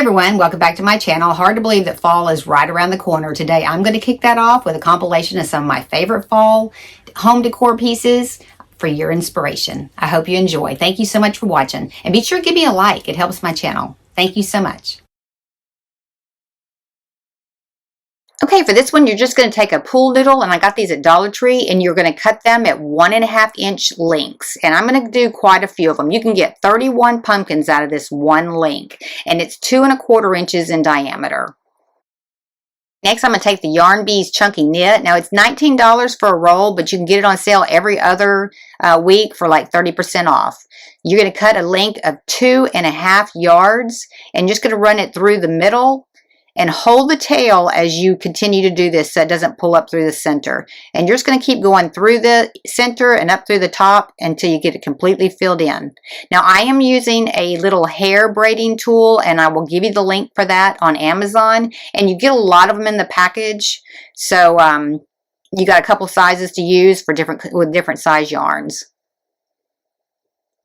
everyone, welcome back to my channel. Hard to believe that fall is right around the corner. Today I'm going to kick that off with a compilation of some of my favorite fall home decor pieces for your inspiration. I hope you enjoy. Thank you so much for watching, and be sure to give me a like. It helps my channel. Thank you so much. Okay, for this one, you're just going to take a pool noodle, and I got these at Dollar Tree, and you're going to cut them at 1.5 inch lengths. And I'm going to do quite a few of them. You can get 31 pumpkins out of this one length, and it's 2¼ inches in diameter. Next, I'm going to take the Yarn Bees Chunky Knit. Now, it's $19 for a roll, but you can get it on sale every other week for like 30% off. You're going to cut a length of 2½ yards, and you're just going to run it through the middle. And hold the tail as you continue to do this so it doesn't pull up through the center. And you're just going to keep going through the center and up through the top until you get it completely filled in. Now I am using a little hair braiding tool, and I will give you the link for that on Amazon. And you get a lot of them in the package. So you got a couple sizes to use for different size yarns.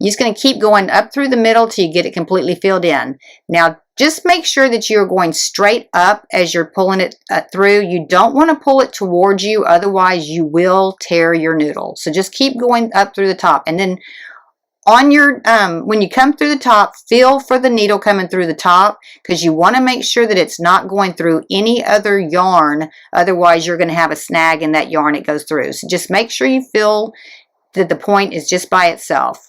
You're just going to keep going up through the middle till you get it completely filled in. Now, just make sure that you're going straight up as you're pulling it through. You don't want to pull it towards you, otherwise you will tear your noodle. So just keep going up through the top. And then on your, when you come through the top, feel for the needle coming through the top, because you want to make sure that it's not going through any other yarn. Otherwise, you're going to have a snag in that yarn it goes through. So just make sure you feel that the point is just by itself.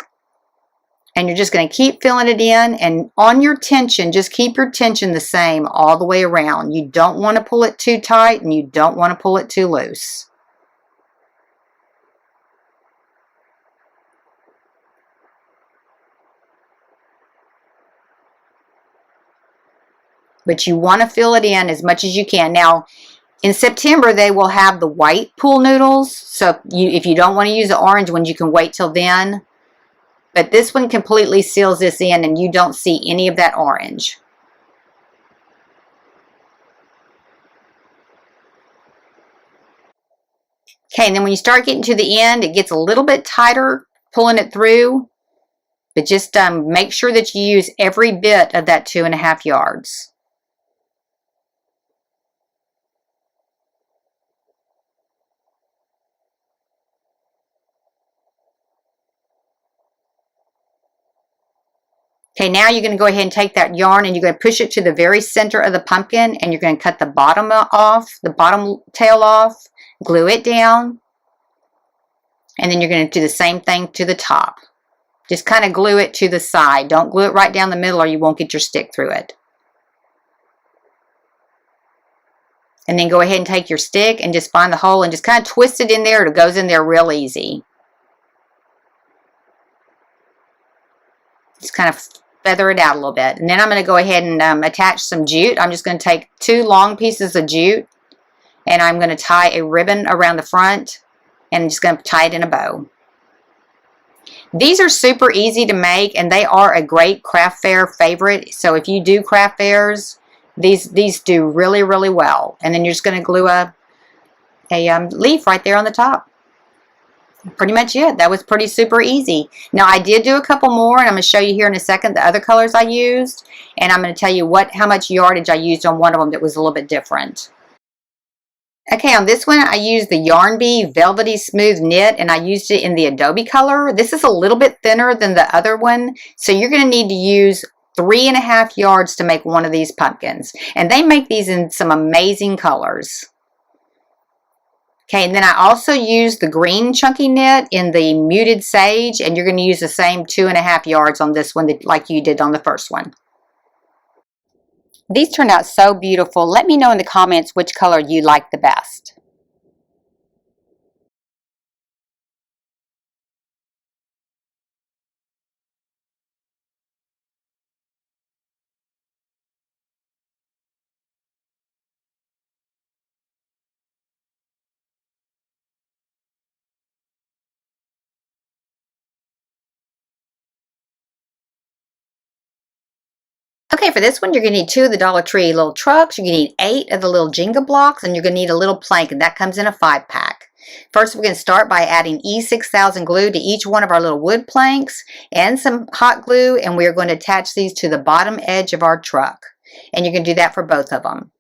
And you're just going to keep filling it in, and on your tension, just keep your tension the same all the way around. You don't want to pull it too tight, and you don't want to pull it too loose. But you want to fill it in as much as you can. Now, in September, they will have the white pool noodles. So if you don't want to use the orange ones, you can wait till then. But this one completely seals this in, and you don't see any of that orange. Okay, and then when you start getting to the end, it gets a little bit tighter pulling it through. But just make sure that you use every bit of that 2½ yards. Okay, now you're going to go ahead and take that yarn, and you're going to push it to the very center of the pumpkin, and you're going to cut the bottom off, the bottom tail off, glue it down, and then you're going to do the same thing to the top. Just kind of glue it to the side. Don't glue it right down the middle, or you won't get your stick through it. And then go ahead and take your stick and just find the hole and just kind of twist it in there. It goes in there real easy. Just kind of feather it out a little bit. And then I'm going to go ahead and attach some jute. I'm just going to take 2 long pieces of jute, and I'm going to tie a ribbon around the front, and I'm just going to tie it in a bow. These are super easy to make, and they are a great craft fair favorite. So if you do craft fairs, these do really, really well. And then you're just going to glue a leaf right there on the top. Pretty much it. That was pretty super easy. Now I did do a couple more, and I'm going to show you here in a second the other colors I used, and I'm going to tell you how much yardage I used on one of them that was a little bit different. Okay, on this one I used the Yarn Bee Velvety Smooth Knit, and I used it in the Adobe color. This is a little bit thinner than the other one, so you're going to need to use 3½ yards to make one of these pumpkins, and they make these in some amazing colors. Okay, and then I also used the green chunky knit in the Muted Sage, and you're going to use the same 2½ yards on this one like you did on the first one. These turned out so beautiful. Let me know in the comments which color you like the best. Okay, for this one, you're going to need 2 of the Dollar Tree little trucks. You're going to need 8 of the little Jenga blocks, and you're going to need a little plank, and that comes in a 5-pack. First, we're going to start by adding E6000 glue to each one of our little wood planks and some hot glue, and we are going to attach these to the bottom edge of our truck. And you can do that for both of them.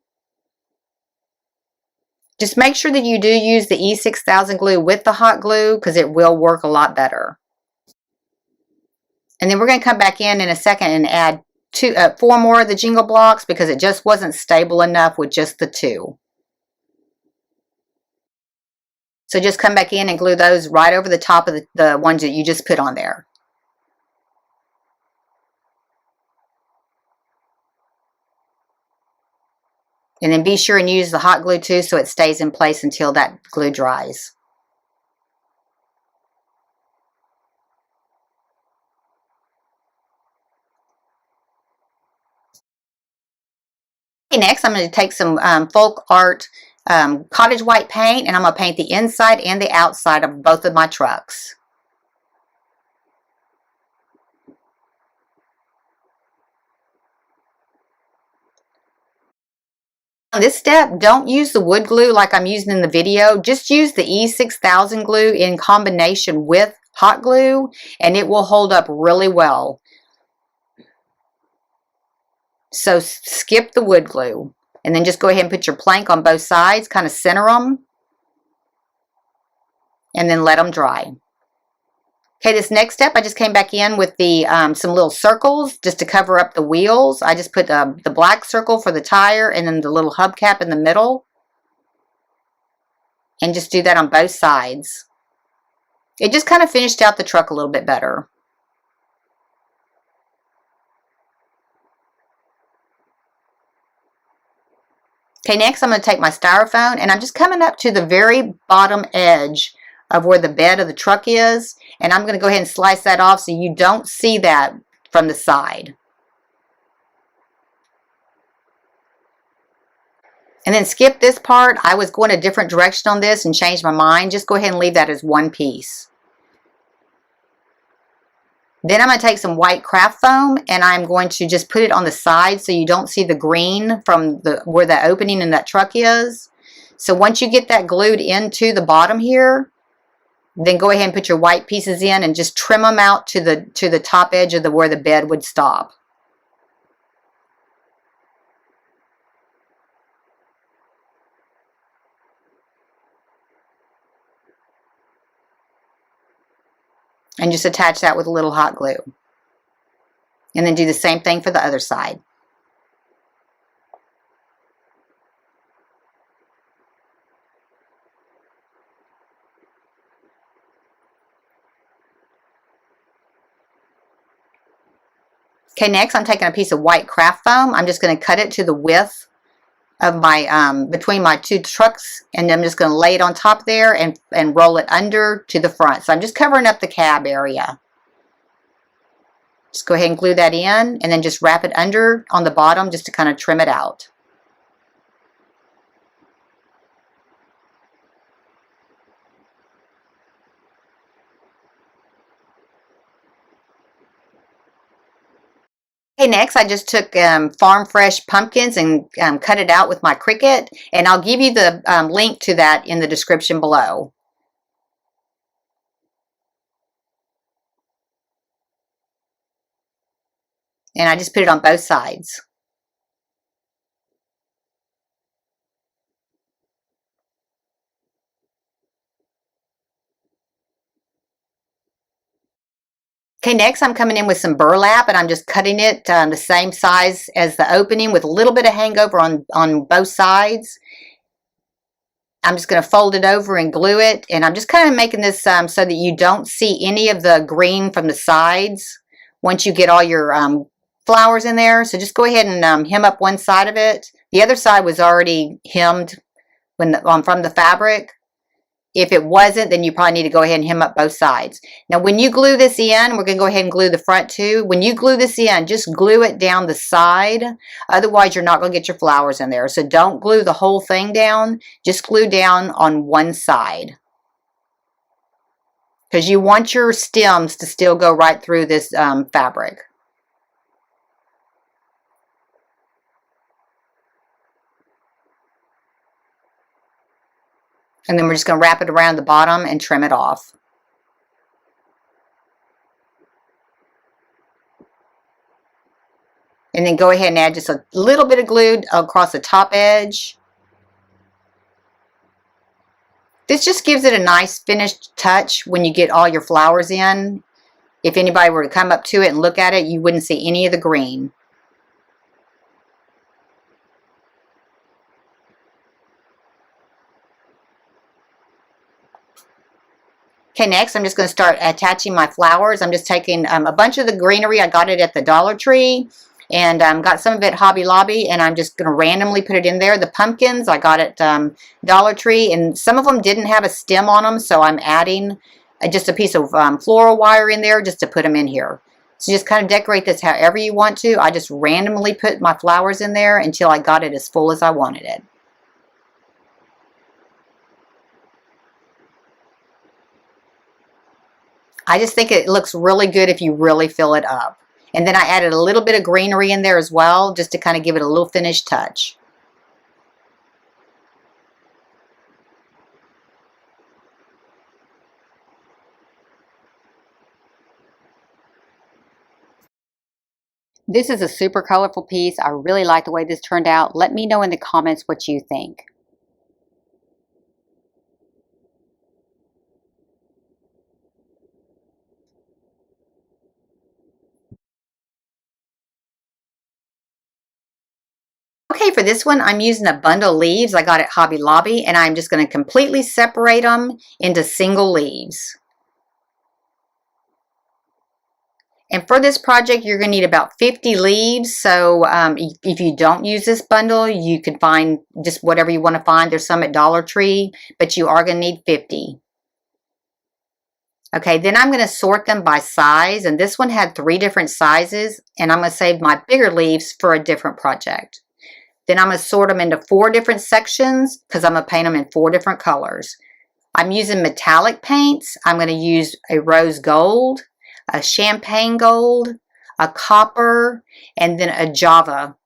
Just make sure that you do use the E6000 glue with the hot glue because it will work a lot better. And then we're going to come back in a second and add 4 more of the jingle blocks because it just wasn't stable enough with just the 2. So just come back in and glue those right over the top of the ones that you just put on there. And then be sure and use the hot glue too so it stays in place until that glue dries. Okay, next I'm going to take some folk art cottage white paint, and I'm going to paint the inside and the outside of both of my trucks. On this step, don't use the wood glue like I'm using in the video. Just use the E6000 glue in combination with hot glue, and it will hold up really well. So skip the wood glue, and then just go ahead and put your plank on both sides, kind of center them, and then let them dry. Okay, this next step, I just came back in with the some little circles just to cover up the wheels. I just put the black circle for the tire and then the little hubcap in the middle. And just do that on both sides. It just kind of finished out the truck a little bit better. Okay, next I'm going to take my styrofoam and I'm just coming up to the very bottom edge of where the bed of the truck is, and I'm going to go ahead and slice that off so you don't see that from the side. And then skip this part. I was going a different direction on this and changed my mind. Just go ahead and leave that as one piece. Then I'm going to take some white craft foam and I'm going to just put it on the side so you don't see the green from where the opening in that truck is. So once you get that glued into the bottom here, then go ahead and put your white pieces in and just trim them out to the top edge of where the bed would stop. And just attach that with a little hot glue. And then do the same thing for the other side. Okay, next I'm taking a piece of white craft foam. I'm just going to cut it to the width of my between my 2 trucks, and I'm just going to lay it on top there and roll it under to the front. So I'm just covering up the cab area. Just go ahead and glue that in, and then just wrap it under on the bottom just to kind of trim it out. Okay, next I just took farm fresh pumpkins and cut it out with my Cricut, and I'll give you the link to that in the description below. And I just put it on both sides. Okay, next I'm coming in with some burlap, and I'm just cutting it the same size as the opening with a little bit of hangover on both sides. I'm just going to fold it over and glue it, and I'm just kind of making this so that you don't see any of the green from the sides once you get all your flowers in there. So just go ahead and hem up one side of it. The other side was already hemmed from the fabric. If it wasn't, then you probably need to go ahead and hem up both sides. Now, when you glue this in, we're going to go ahead and glue the front too. When you glue this in, just glue it down the side. Otherwise, you're not going to get your flowers in there. So don't glue the whole thing down. Just glue down on one side. Because you want your stems to still go right through this fabric. And then we're just going to wrap it around the bottom and trim it off. And then go ahead and add just a little bit of glue across the top edge. This just gives it a nice finished touch when you get all your flowers in. If anybody were to come up to it and look at it, you wouldn't see any of the green. Okay, next I'm just going to start attaching my flowers. I'm just taking a bunch of the greenery. I got it at the Dollar Tree and got some of it Hobby Lobby, and I'm just going to randomly put it in there. The pumpkins I got at Dollar Tree, and some of them didn't have a stem on them, so I'm adding just a piece of floral wire in there just to put them in here. So just kind of decorate this however you want to. I just randomly put my flowers in there until I got it as full as I wanted it. I just think it looks really good if you really fill it up. And then I added a little bit of greenery in there as well, just to kind of give it a little finished touch. This is a super colorful piece. I really like the way this turned out. Let me know in the comments what you think. Okay, for this one, I'm using a bundle of leaves I got at Hobby Lobby, and I'm just going to completely separate them into single leaves. And for this project, you're going to need about 50 leaves. So if you don't use this bundle, you can find just whatever you want to find. There's some at Dollar Tree, but you are going to need 50. Okay, then I'm going to sort them by size. And this one had 3 different sizes. And I'm going to save my bigger leaves for a different project. Then I'm going to sort them into 4 different sections because I'm going to paint them in 4 different colors. I'm using metallic paints. I'm going to use a rose gold, a champagne gold, a copper, and then a Java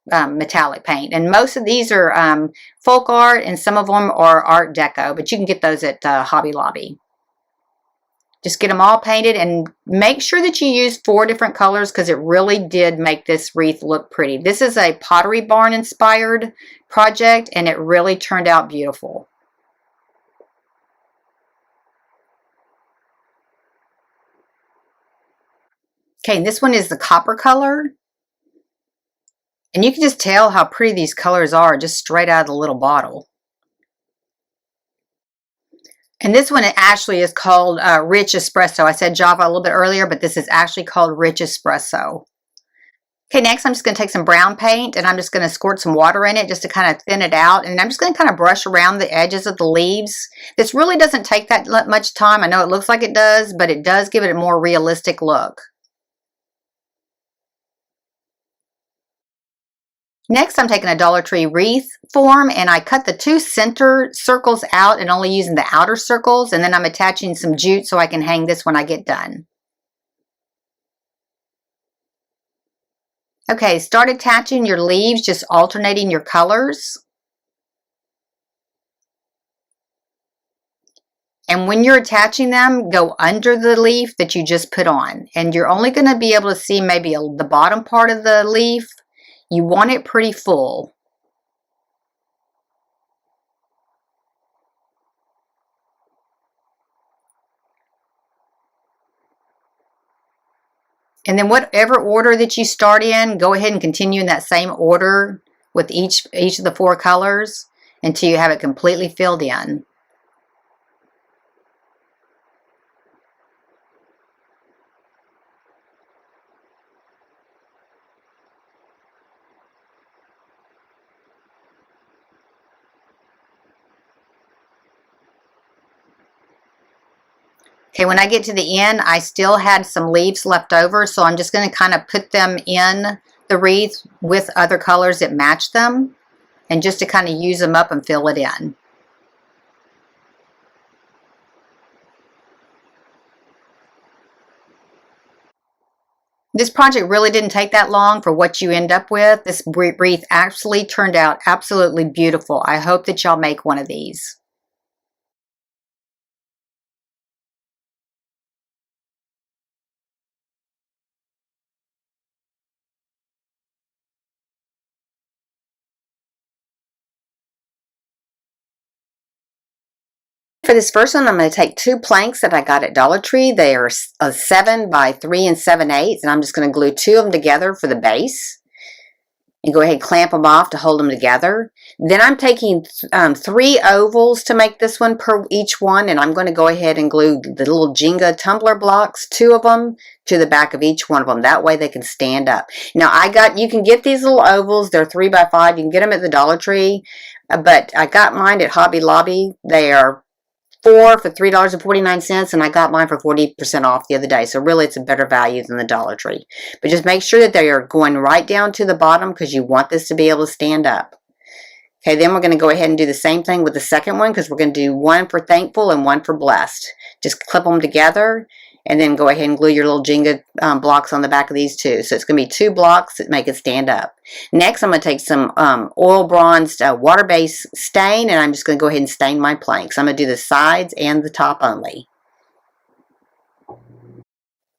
metallic paint. And most of these are folk art, and some of them are Art Deco, but you can get those at Hobby Lobby. Just get them all painted and make sure that you use 4 different colors because it really did make this wreath look pretty. This is a Pottery Barn inspired project, and it really turned out beautiful. Okay, and this one is the copper color. And you can just tell how pretty these colors are just straight out of the little bottle. And this one actually is called Rich Espresso. I said Java a little bit earlier, but this is actually called Rich Espresso. Okay, next I'm just going to take some brown paint and I'm just going to squirt some water in it just to kind of thin it out. And I'm just going to kind of brush around the edges of the leaves. This really doesn't take that much time. I know it looks like it does, but it does give it a more realistic look. Next, I'm taking a Dollar Tree wreath form and I cut the 2 center circles out and only using the outer circles. And then I'm attaching some jute so I can hang this when I get done. Okay, start attaching your leaves, just alternating your colors. And when you're attaching them, go under the leaf that you just put on. And you're only going to be able to see maybe the bottom part of the leaf. You want it pretty full. And then whatever order that you start in, go ahead and continue in that same order with each of the 4 colors until you have it completely filled in. Okay, when I get to the end, I still had some leaves left over, so I'm just going to kind of put them in the wreath with other colors that match them, and just to kind of use them up and fill it in. This project really didn't take that long for what you end up with. This wreath actually turned out absolutely beautiful. I hope that y'all make one of these. For this first one, I'm going to take 2 planks that I got at Dollar Tree. They are 7 by 3 7/8, and I'm just going to glue 2 of them together for the base. And go ahead and clamp them off to hold them together. Then I'm taking 3 ovals to make this one per each one, and I'm going to go ahead and glue the little Jenga tumbler blocks, 2 of them, to the back of each one of them. That way they can stand up. Now you can get these little ovals. They're 3 by 5. You can get them at the Dollar Tree, but I got mine at Hobby Lobby. They are 4 for $3.49, and I got mine for 40% off the other day. So really, it's a better value than the Dollar Tree. But just make sure that they are going right down to the bottom because you want this to be able to stand up. Okay, then we're going to go ahead and do the same thing with the second one because we're going to do one for thankful and one for blessed. Just clip them together and then go ahead and glue your little Jenga blocks on the back of these 2. So it's going to be 2 blocks that make it stand up. Next, I'm going to take some oil bronzed water-based stain, and I'm just going to go ahead and stain my planks. I'm going to do the sides and the top only.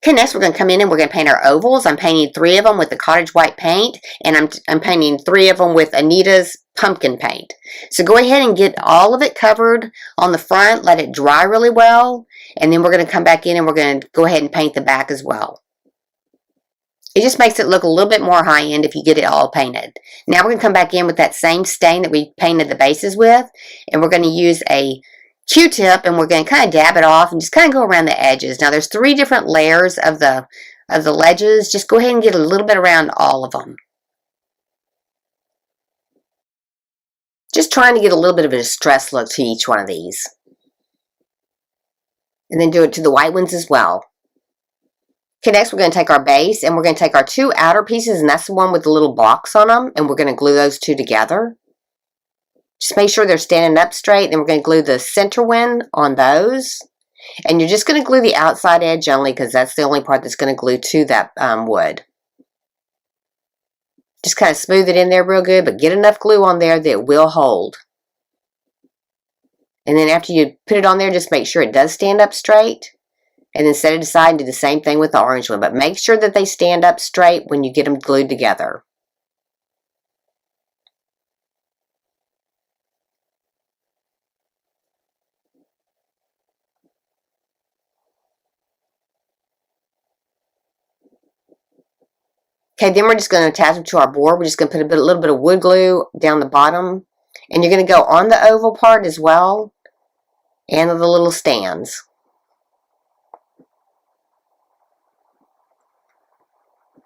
Okay, next we're going to come in and we're going to paint our ovals. I'm painting 3 of them with the cottage white paint, and I'm painting 3 of them with Anita's pumpkin paint. So go ahead and get all of it covered on the front, let it dry really well, and then we're going to come back in and we're going to go ahead and paint the back as well. It just makes it look a little bit more high-end if you get it all painted. Now we're going to come back in with that same stain that we painted the bases with, and we're going to use a Q-tip, and we're going to kind of dab it off and just kind of go around the edges. Now there's 3 different layers of the ledges. Just go ahead and get a little bit around all of them. Just trying to get a little bit of a distressed look to each one of these. And then do it to the white ones as well. Okay, next we're going to take our base, and we're going to take our 2 outer pieces, and that's the one with the little box on them, and we're going to glue those 2 together. Just make sure they're standing up straight. Then we're going to glue the center one on those. And you're just going to glue the outside edge only because that's the only part that's going to glue to that wood. Just kind of smooth it in there real good, but get enough glue on there that it will hold. And then after you put it on there, just make sure it does stand up straight. And then set it aside and do the same thing with the orange one. But make sure that they stand up straight when you get them glued together. Okay, then we're just going to attach them to our board. We're just going to put a little bit of wood glue down the bottom. And you're going to go on the oval part as well. And the little stands.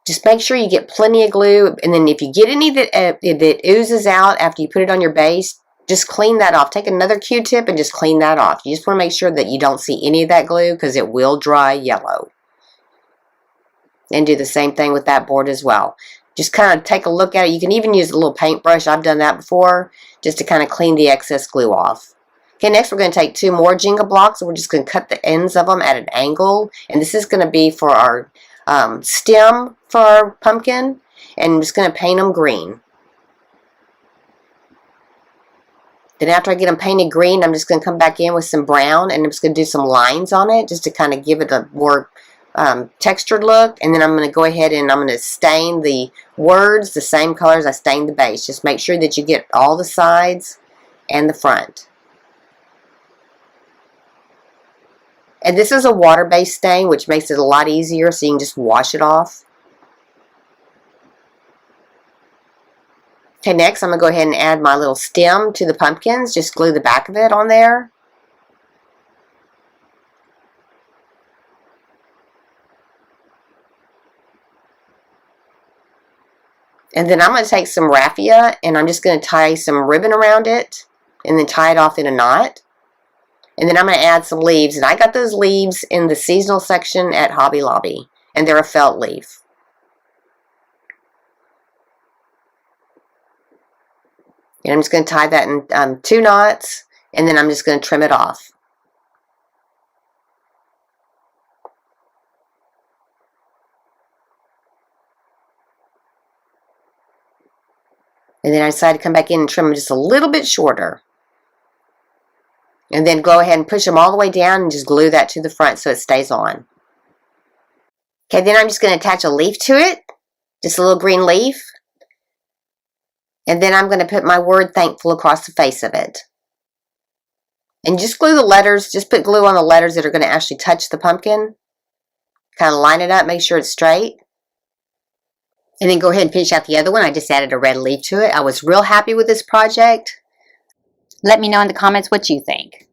Just make sure you get plenty of glue. And then if you get any that oozes out after you put it on your base, just clean that off. Take another Q-tip and just clean that off. You just want to make sure that you don't see any of that glue because it will dry yellow. And do the same thing with that board as well. Just kind of take a look at it. You can even use a little paintbrush. I've done that before just to kind of clean the excess glue off. Okay, next we're going to take 2 more Jenga blocks, and we're just going to cut the ends of them at an angle. And this is going to be for our stem for our pumpkin. And I'm just going to paint them green. Then after I get them painted green, I'm just going to come back in with some brown, and I'm just going to do some lines on it just to kind of give it a more textured look. And then I'm going to go ahead and I'm going to stain the words the same colors I stained the base. Just make sure that you get all the sides and the front. And this is a water-based stain, which makes it a lot easier, so you can just wash it off. Okay, next I'm going to go ahead and add my little stem to the pumpkins. Just glue the back of it on there. And then I'm going to take some raffia, and I'm just going to tie some ribbon around it, and then tie it off in a knot. And then I'm going to add some leaves, and I got those leaves in the seasonal section at Hobby Lobby, and they're a felt leaf. And I'm just going to tie that in 2 knots, and then I'm just going to trim it off. And then I decided to come back in and trim them just a little bit shorter. And then go ahead and push them all the way down and just glue that to the front so it stays on. Okay, then I'm just going to attach a leaf to it. Just a little green leaf. And then I'm going to put my word thankful across the face of it. And just glue the letters, just put glue on the letters that are going to actually touch the pumpkin. Kind of line it up, make sure it's straight. And then go ahead and finish out the other one. I just added a red leaf to it. I was real happy with this project. Let me know in the comments what you think.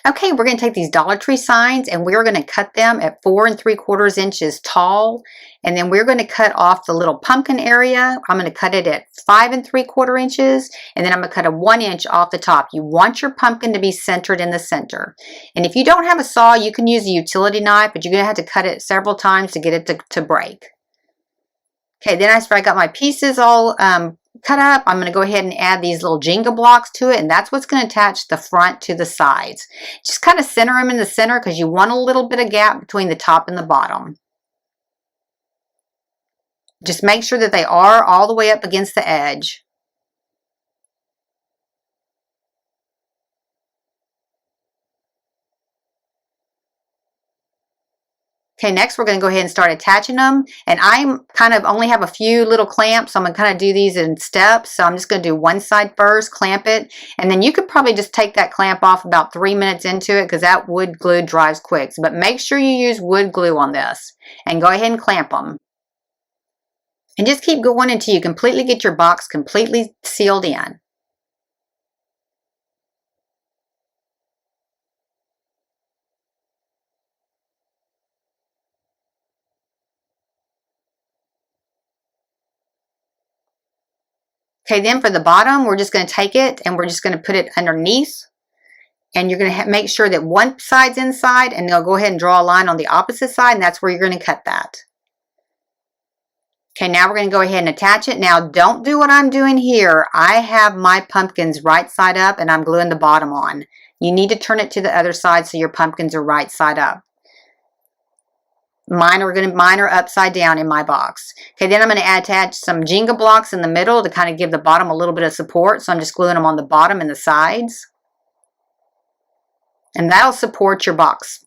Okay, we're going to take these Dollar Tree signs and we're going to cut them at 4 3/4 inches tall. And then we're going to cut off the little pumpkin area. I'm going to cut it at 5 3/4 inches. And then I'm going to cut a 1 inch off the top. You want your pumpkin to be centered in the center. And if you don't have a saw, you can use a utility knife, but you're going to have to cut it several times to get it to break. Okay, then after I got my pieces all cut up, I'm going to go ahead and add these little Jenga blocks to it, and that's what's going to attach the front to the sides. Just kind of center them in the center because you want a little bit of gap between the top and the bottom. Just make sure that they are all the way up against the edge. Okay, next we're going to go ahead and start attaching them. And I kind of only have a few little clamps, so I'm going to kind of do these in steps. So I'm just going to do one side first, clamp it, and then you could probably just take that clamp off about 3 minutes into it because that wood glue dries quick. But make sure you use wood glue on this and go ahead and clamp them. And just keep going until you completely get your box completely sealed in. Okay, then for the bottom, we're just going to take it and we're just going to put it underneath. And you're going to make sure that one side's inside, and they'll go ahead and draw a line on the opposite side, and that's where you're going to cut that. Okay, now we're going to go ahead and attach it. Now, don't do what I'm doing here. I have my pumpkins right side up, and I'm gluing the bottom on. You need to turn it to the other side so your pumpkins are right side up. Mine are upside down in my box. Okay, then I'm going to attach some Jenga blocks in the middle to kind of give the bottom a little bit of support. So I'm just gluing them on the bottom and the sides. And that'll support your box.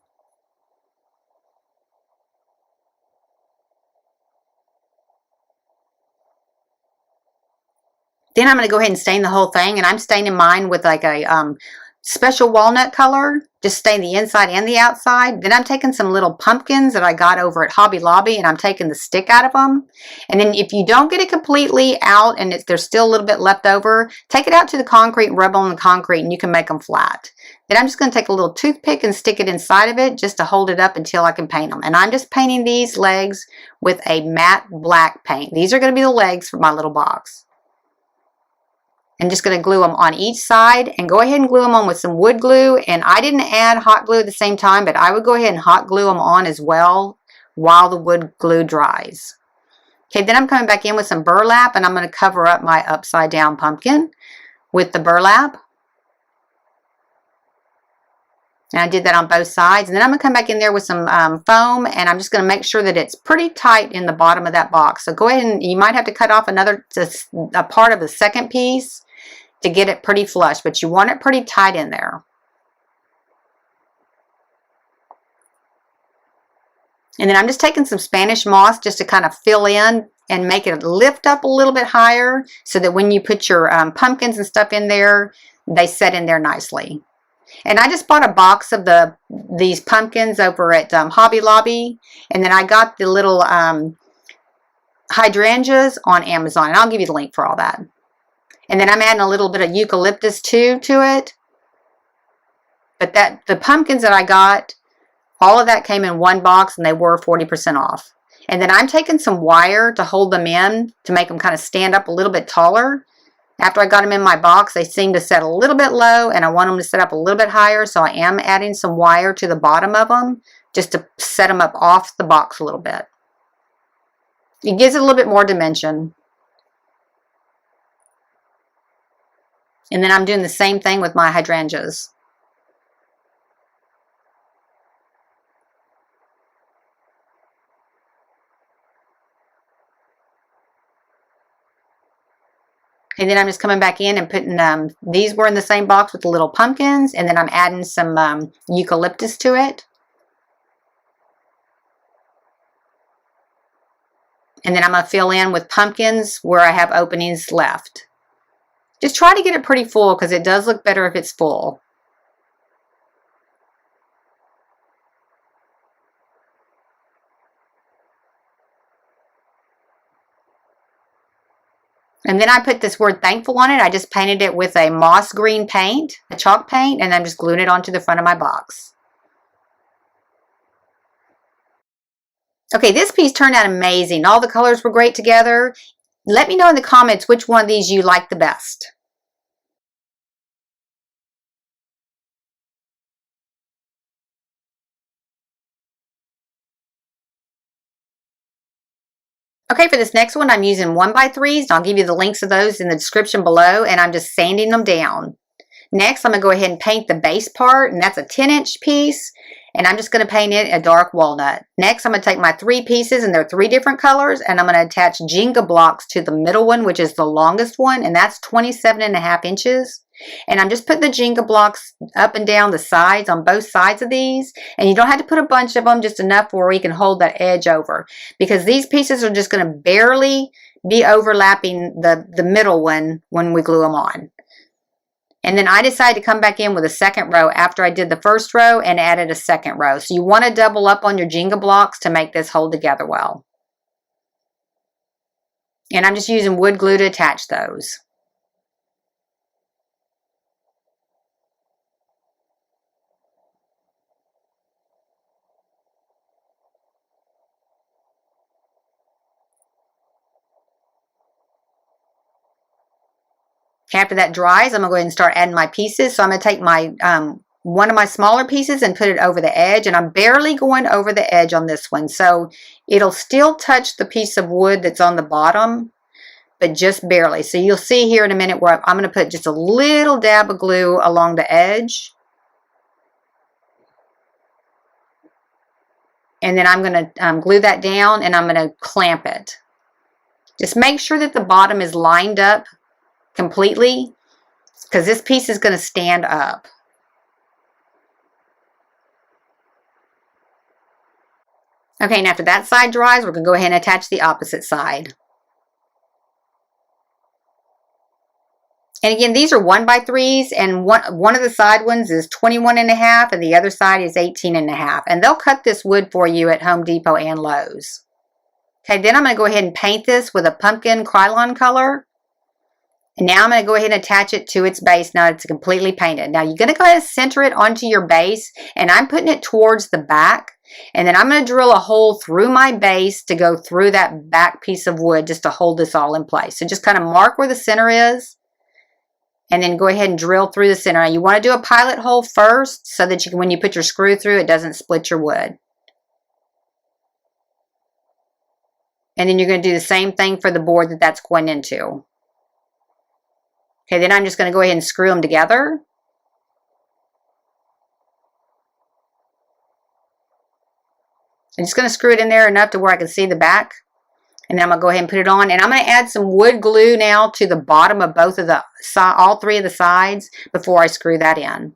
Then I'm going to go ahead and stain the whole thing. And I'm staining mine with like a special walnut color. Just stain the inside and the outside. Then I'm taking some little pumpkins that I got over at Hobby Lobby, and I'm taking the stick out of them. And then if you don't get it completely out and there's still a little bit left over, take it out to the concrete and rub on the concrete, and you can make them flat. Then I'm just going to take a little toothpick and stick it inside of it just to hold it up until I can paint them. And I'm just painting these legs with a matte black paint. These are going to be the legs for my little box. I'm just going to glue them on each side, and go ahead and glue them on with some wood glue. And I didn't add hot glue at the same time, but I would go ahead and hot glue them on as well while the wood glue dries. Okay, then I'm coming back in with some burlap, and I'm going to cover up my upside down pumpkin with the burlap. And I did that on both sides. And then I'm going to come back in there with some foam, and I'm just going to make sure that it's pretty tight in the bottom of that box. So go ahead, and you might have to cut off a part of the second piece to get it pretty flush, but you want it pretty tight in there. And then I'm just taking some Spanish moss just to kind of fill in and make it lift up a little bit higher so that when you put your pumpkins and stuff in there, they set in there nicely. And I just bought a box of these pumpkins over at Hobby Lobby, and then I got the little hydrangeas on Amazon, and I'll give you the link for all that. And then I'm adding a little bit of eucalyptus too to it. But the pumpkins that I got, all of that came in one box, and they were 40% off. And then I'm taking some wire to hold them in to make them kind of stand up a little bit taller. After I got them in my box, they seem to set a little bit low, and I want them to set up a little bit higher, so I am adding some wire to the bottom of them just to set them up off the box a little bit. It gives it a little bit more dimension. And then I'm doing the same thing with my hydrangeas. And then I'm just coming back in and putting, these were in the same box with the little pumpkins, and then I'm adding some eucalyptus to it. And then I'm going to fill in with pumpkins where I have openings left. Just try to get it pretty full because it does look better if it's full. And then I put this word thankful on it. I just painted it with a moss green paint, a chalk paint, and I'm just gluing it onto the front of my box. Okay, this piece turned out amazing. All the colors were great together. Let me know in the comments which one of these you like the best. Okay, for this next one, I'm using 1x3s. I'll give you the links of those in the description below, and I'm just sanding them down. Next, I'm going to go ahead and paint the base part, and that's a 10-inch piece, and I'm just going to paint it a dark walnut. Next, I'm going to take my 3 pieces, and they're 3 different colors, and I'm going to attach Jenga blocks to the middle one, which is the longest one, and that's 27.5 inches. And I'm just putting the Jenga blocks up and down the sides on both sides of these. And you don't have to put a bunch of them, just enough where you can hold that edge over. Because these pieces are just going to barely be overlapping the middle one when we glue them on. And then I decided to come back in with a second row after I did the first row and added a second row. So you want to double up on your Jenga blocks to make this hold together well. And I'm just using wood glue to attach those. After that dries, I'm going to go ahead and start adding my pieces. So I'm going to take my one of my smaller pieces and put it over the edge. And I'm barely going over the edge on this one. So it'll still touch the piece of wood that's on the bottom, but just barely. So you'll see here in a minute where I'm going to put just a little dab of glue along the edge. And then I'm going to glue that down and I'm going to clamp it. Just make sure that the bottom is lined up completely, because this piece is going to stand up. Okay, and after that side dries, we're going to go ahead and attach the opposite side. And again, these are 1x3s, and one of the side ones is 21.5 and the other side is 18.5. And they'll cut this wood for you at Home Depot and Lowe's. Okay, then I'm going to go ahead and paint this with a pumpkin Krylon color. And now I'm going to go ahead and attach it to its base now it's completely painted. Now you're going to go ahead and center it onto your base, and I'm putting it towards the back. And then I'm going to drill a hole through my base to go through that back piece of wood just to hold this all in place. So just kind of mark where the center is, and then go ahead and drill through the center. Now you want to do a pilot hole first so that you can, when you put your screw through, it doesn't split your wood. And then you're going to do the same thing for the board that's going into. Okay, then I'm just going to go ahead and screw them together. I'm just going to screw it in there enough to where I can see the back. And then I'm going to go ahead and put it on. And I'm going to add some wood glue now to the bottom of both of the, all 3 of the sides before I screw that in.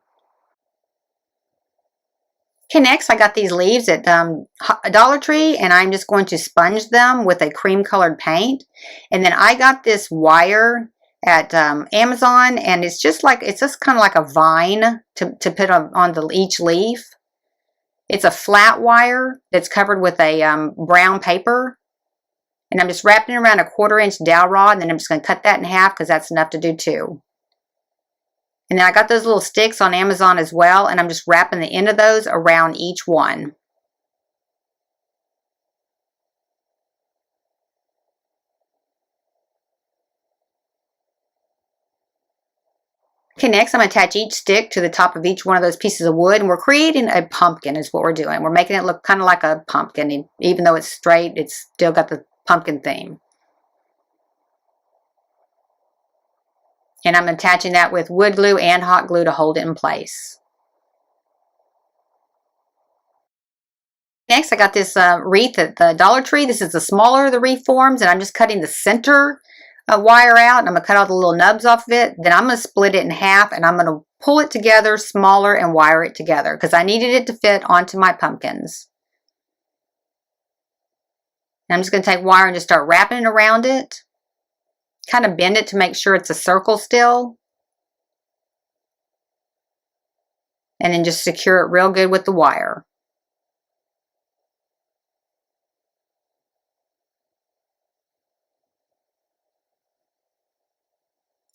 Okay, next I got these leaves at Dollar Tree, and I'm just going to sponge them with a cream colored paint. And then I got this wire at Amazon, and it's just kind of like a vine to put on each leaf. It's a flat wire that's covered with a brown paper, and I'm just wrapping it around a 1/4-inch dowel rod, and then I'm just going to cut that in half because that's enough to do 2. And then I got those little sticks on Amazon as well, and I'm just wrapping the end of those around each one. Okay, next I'm going to attach each stick to the top of each one of those pieces of wood, and we're creating a pumpkin is what we're doing. We're making it look kind of like a pumpkin, and even though it's straight, it's still got the pumpkin theme. And I'm attaching that with wood glue and hot glue to hold it in place. Next, I got this wreath at the Dollar Tree. This is the smaller of the wreath forms, and I'm just cutting the center wire out, and I'm going to cut all the little nubs off of it. Then I'm going to split it in half, and I'm going to pull it together smaller and wire it together because I needed it to fit onto my pumpkins. And I'm just going to take wire and just start wrapping it around it. Kind of bend it to make sure it's a circle still. And then just secure it real good with the wire.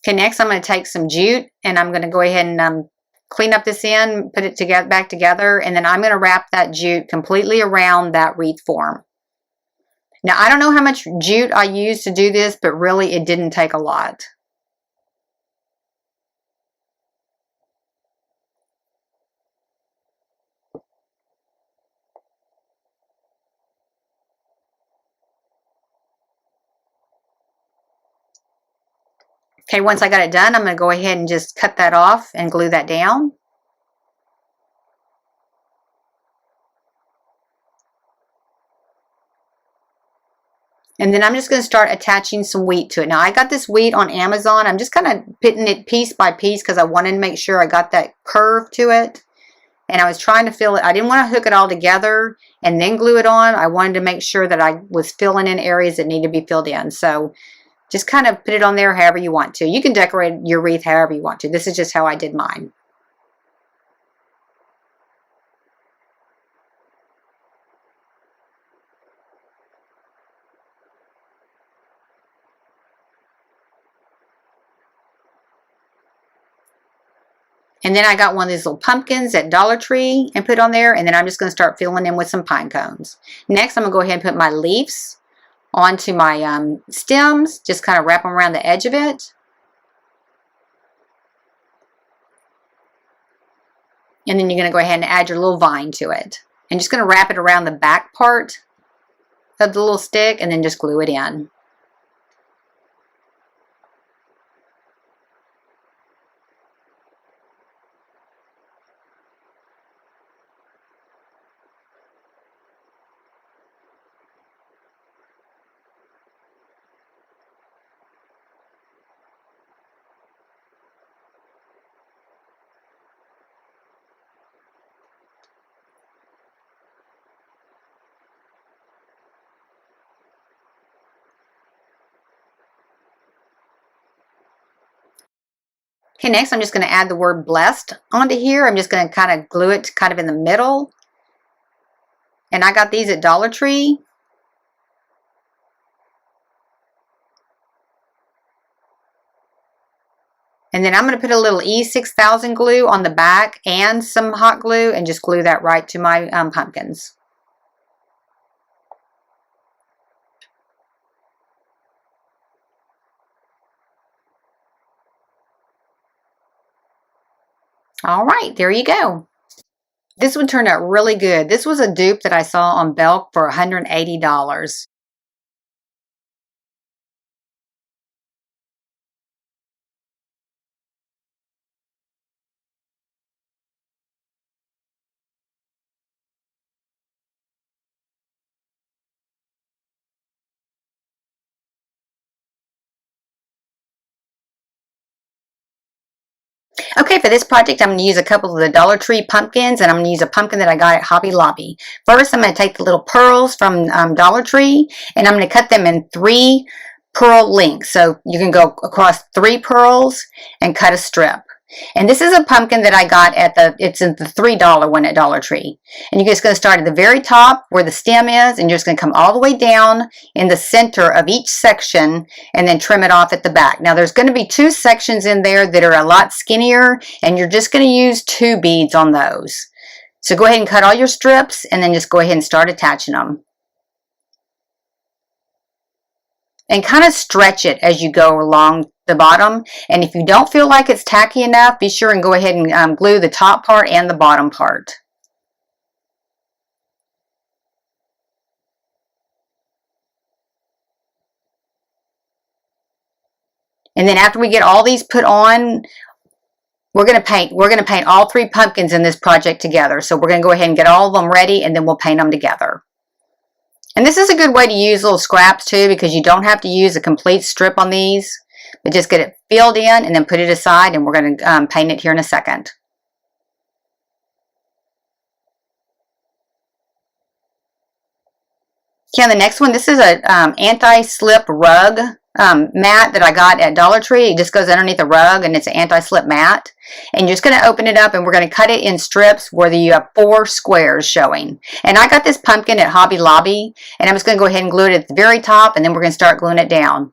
Okay, next I'm going to take some jute and I'm going to go ahead and clean up this end, put it together, back together, and then I'm going to wrap that jute completely around that wreath form. Now, I don't know how much jute I used to do this, but really it didn't take a lot. Okay, once I got it done, I'm going to go ahead and just cut that off and glue that down. And then I'm just going to start attaching some wheat to it. Now, I got this wheat on Amazon. I'm just kind of putting it piece by piece because I wanted to make sure I got that curve to it. And I was trying to fill it. I didn't want to hook it all together and then glue it on. I wanted to make sure that I was filling in areas that need to be filled in. So just kind of put it on there however you want to. You can decorate your wreath however you want to. This is just how I did mine. And then I got one of these little pumpkins at Dollar Tree and put on there. And then I'm just going to start filling in with some pine cones. Next, I'm going to go ahead and put my leaves onto my stems. Just kind of wrap them around the edge of it. And then you're going to go ahead and add your little vine to it. And just going to wrap it around the back part of the little stick and then just glue it in. Okay, next I'm just going to add the word blessed onto here. I'm just going to kind of glue it kind of in the middle. And I got these at Dollar Tree. And then I'm going to put a little E6000 glue on the back and some hot glue and just glue that right to my pumpkins. All right, there you go. This one turned out really good. This was a dupe that I saw on Belk for $180. Okay, for this project, I'm going to use a couple of the Dollar Tree pumpkins, and I'm going to use a pumpkin that I got at Hobby Lobby. First, I'm going to take the little pearls from Dollar Tree, and I'm going to cut them in 3 pearl lengths. So you can go across 3 pearls and cut a strip. And this is a pumpkin that I got at it's in the $3 one at Dollar Tree. And you're just going to start at the very top where the stem is, and you're just going to come all the way down in the center of each section and then trim it off at the back. Now there's going to be 2 sections in there that are a lot skinnier, and you're just going to use 2 beads on those. So go ahead and cut all your strips and then just go ahead and start attaching them. And kind of stretch it as you go along the bottom. And if you don't feel like it's tacky enough, be sure and go ahead and glue the top part and the bottom part. And then after we get all these put on, we're going to paint all 3 pumpkins in this project together. So we're going to go ahead and get all of them ready, and then we'll paint them together. And this is a good way to use little scraps too, because you don't have to use a complete strip on these, but just get it filled in and then put it aside, and we're going to paint it here in a second. Okay, on the next one, this is a anti-slip rug mat that I got at Dollar Tree. It just goes underneath the rug, and it's an anti-slip mat. And you're just going to open it up, and we're going to cut it in strips where you have 4 squares showing. And I got this pumpkin at Hobby Lobby, and I'm just going to go ahead and glue it at the very top, and then we're going to start gluing it down.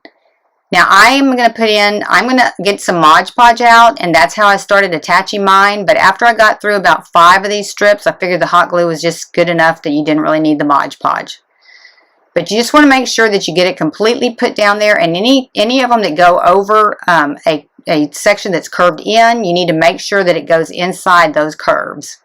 Now I'm going to get some Mod Podge out, and that's how I started attaching mine. But after I got through about 5 of these strips, I figured the hot glue was just good enough that you didn't really need the Mod Podge. But you just want to make sure that you get it completely put down there, and any of them that go over a section that's curved in, you need to make sure that it goes inside those curves.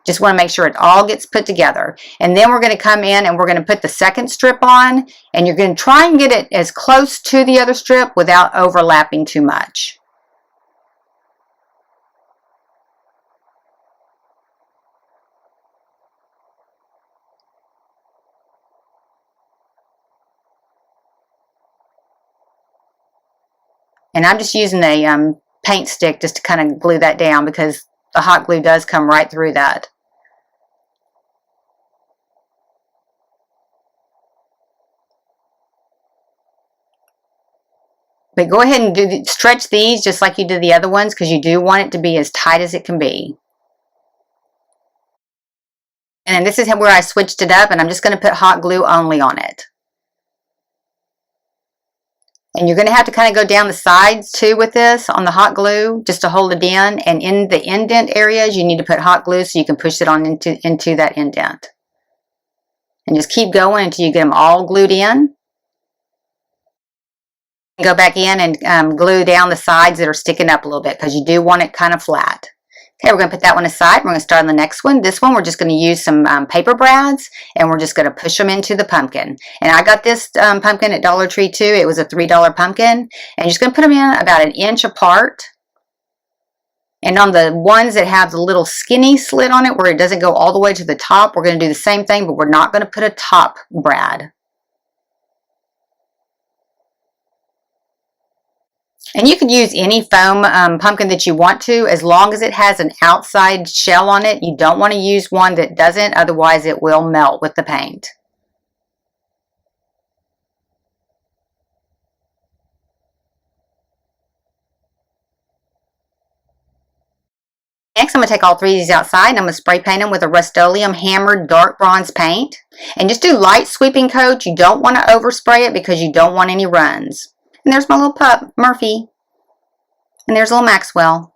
Just want to make sure it all gets put together. And then we're going to come in and we're going to put the second strip on, and you're going to try and get it as close to the other strip without overlapping too much. And I'm just using a paint stick just to kind of glue that down, because the hot glue does come right through that. But go ahead and stretch these just like you did the other ones, because you do want it to be as tight as it can be. And then this is where I switched it up, and I'm just going to put hot glue only on it. And you're going to have to kind of go down the sides too with this on the hot glue just to hold it in. And in the indent areas, you need to put hot glue so you can push it on into that indent. And just keep going until you get them all glued in. Go back in and glue down the sides that are sticking up a little bit, because you do want it kind of flat. Okay, we're going to put that one aside. We're going to start on the next one. This one, we're just going to use some paper brads, and we're just going to push them into the pumpkin. And I got this pumpkin at Dollar Tree too. It was a $3 pumpkin. And you're just going to put them in about 1 inch apart. And on the ones that have the little skinny slit on it where it doesn't go all the way to the top, we're going to do the same thing, but we're not going to put a top brad. And you can use any foam pumpkin that you want to, as long as it has an outside shell on it. You don't want to use one that doesn't, otherwise it will melt with the paint. Next, I'm going to take all 3 of these outside, and I'm going to spray paint them with a Rust-Oleum hammered dark bronze paint. And just do light sweeping coats. You don't want to overspray it because you don't want any runs. And there's my little pup, Murphy. And there's little Maxwell.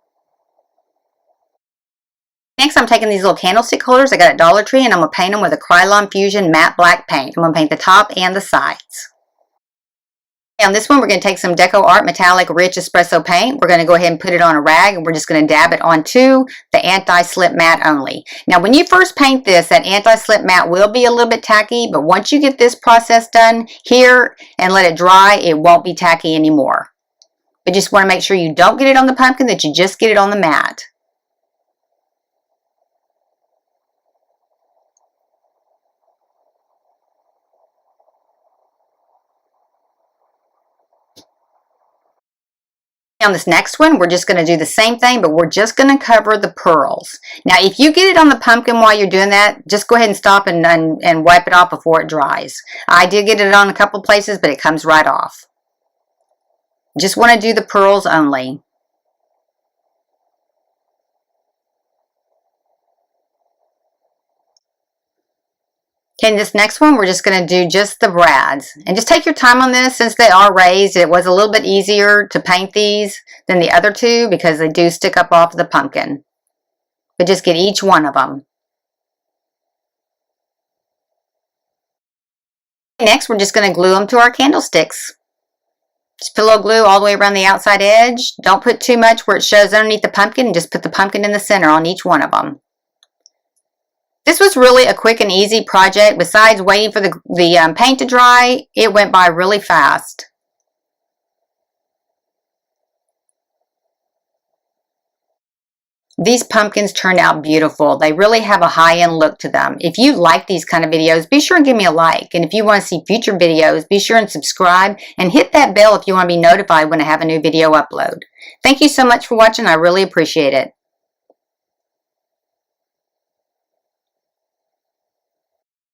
Next, I'm taking these little candlestick holders I got at Dollar Tree, and I'm going to paint them with a Krylon Fusion matte black paint. I'm going to paint the top and the sides. On this one, we're going to take some Decor Metallic Rich Espresso paint. We're going to go ahead and put it on a rag, and we're just going to dab it onto the anti-slip mat only. Now, when you first paint this, that anti-slip mat will be a little bit tacky, but once you get this process done here and let it dry, it won't be tacky anymore. But just want to make sure you don't get it on the pumpkin, that you just get it on the mat. On this next one, we're just going to do the same thing, but we're just going to cover the pearls. Now, if you get it on the pumpkin while you're doing that, just go ahead and stop and wipe it off before it dries. I did get it on a couple places, but it comes right off. Just want to do the pearls only. Okay, this next one, we're just going to do just the brads. And just take your time on this. Since they are raised, it was a little bit easier to paint these than the other two because they do stick up off the pumpkin. But just get each one of them. Next, we're just going to glue them to our candlesticks. Just put a little glue all the way around the outside edge. Don't put too much where it shows underneath the pumpkin. Just put the pumpkin in the center on each one of them. This was really a quick and easy project. Besides waiting for the paint to dry, it went by really fast. These pumpkins turned out beautiful. They really have a high-end look to them. If you like these kind of videos, be sure and give me a like. And if you want to see future videos, be sure and subscribe and hit that bell if you want to be notified when I have a new video upload. Thank you so much for watching. I really appreciate it.